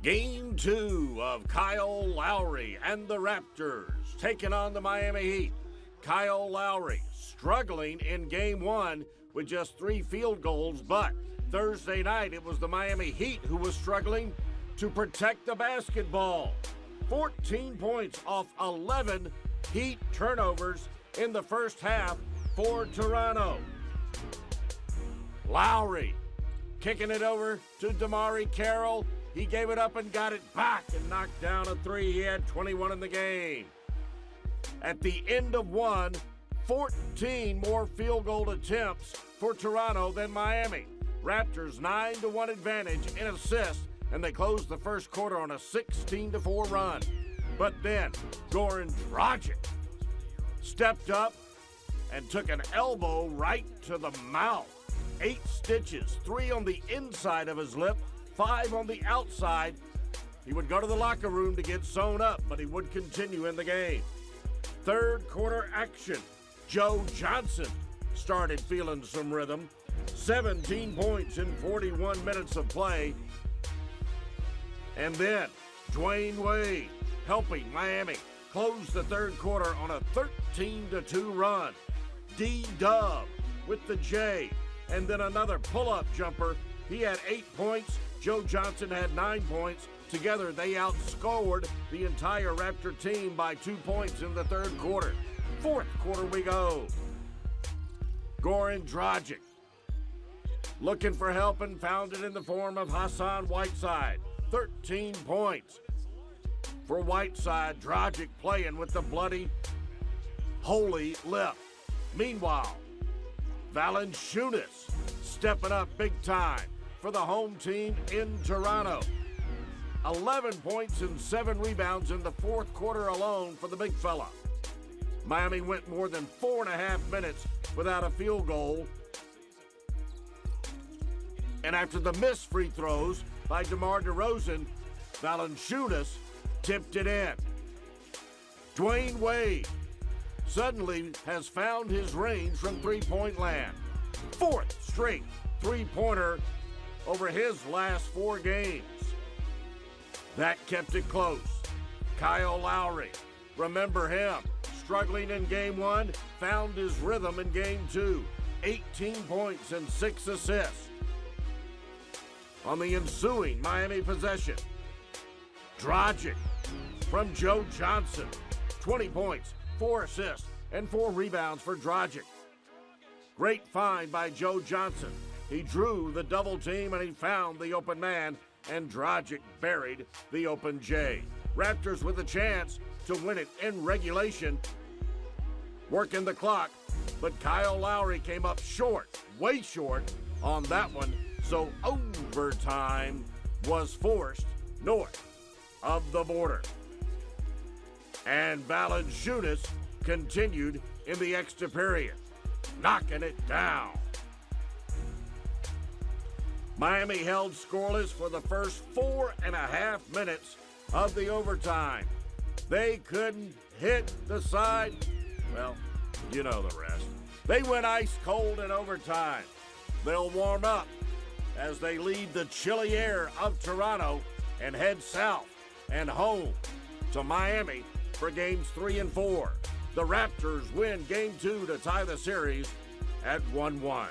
Game 2 of Kyle Lowry and the Raptors taking on the Miami Heat. Kyle Lowry struggling in Game 1 with just 3 field goals, but Thursday night it was the Miami Heat who was struggling to protect the basketball. 14 points off 11 Heat turnovers in the first half for Toronto. Lowry kicking it over to DeMarre Carroll. He gave it up and got it back and knocked down a 3. He had 21 in the game. At the end of one, 14 more field goal attempts for Toronto than Miami. Raptors 9-1 advantage in assists, and they closed the first quarter on a 16-4 run. But then Goran Dragic stepped up and took an elbow right to the mouth. 8 stitches, 3 on the inside of his lip, 5 on the outside. He would go to the locker room to get sewn up, but he would continue in the game. Third quarter action. Joe Johnson started feeling some rhythm. 17 points in 41 minutes of play. And then Dwayne Wade helping Miami close the third quarter on a 13-2 run. D-Dub with the J, and then another pull-up jumper. He had 8 points. Joe Johnson had 9 points. Together, they outscored the entire Raptor team by 2 points in the third quarter. Fourth quarter we go. Goran Dragic looking for help and found it in the form of Hassan Whiteside. 13 points for Whiteside. Dragic playing with the bloody, holy lip. Meanwhile, Valanciunas stepping up big time for the home team in Toronto. 11 points and 7 rebounds in the fourth quarter alone for the big fella. Miami went more than 4.5 minutes without a field goal. And after the missed free throws by DeMar DeRozan, Valanciunas tipped it in. Dwayne Wade suddenly has found his range from three-point land. 4th straight three-pointer over his last 4 games. That kept it close. Kyle Lowry, remember him, struggling in Game 1, found his rhythm in Game 2. 18 points and 6 assists. On the ensuing Miami possession, Dragic from Joe Johnson. 20 points, 4 assists, and 4 rebounds for Dragic. Great find by Joe Johnson. He drew the double team and he found the open man, and Dragic buried the open J. Raptors with a chance to win it in regulation, working the clock, but Kyle Lowry came up short, way short on that one, so overtime was forced north of the border. And Valanciunas continued in the extra period, knocking it down. Miami held scoreless for the first 4.5 minutes of the overtime. They couldn't hit the side. Well, you know the rest. They went ice cold in overtime. They'll warm up as they leave the chilly air of Toronto and head south and home to Miami for games 3 and 4. The Raptors win game 2 to tie the series at 1-1.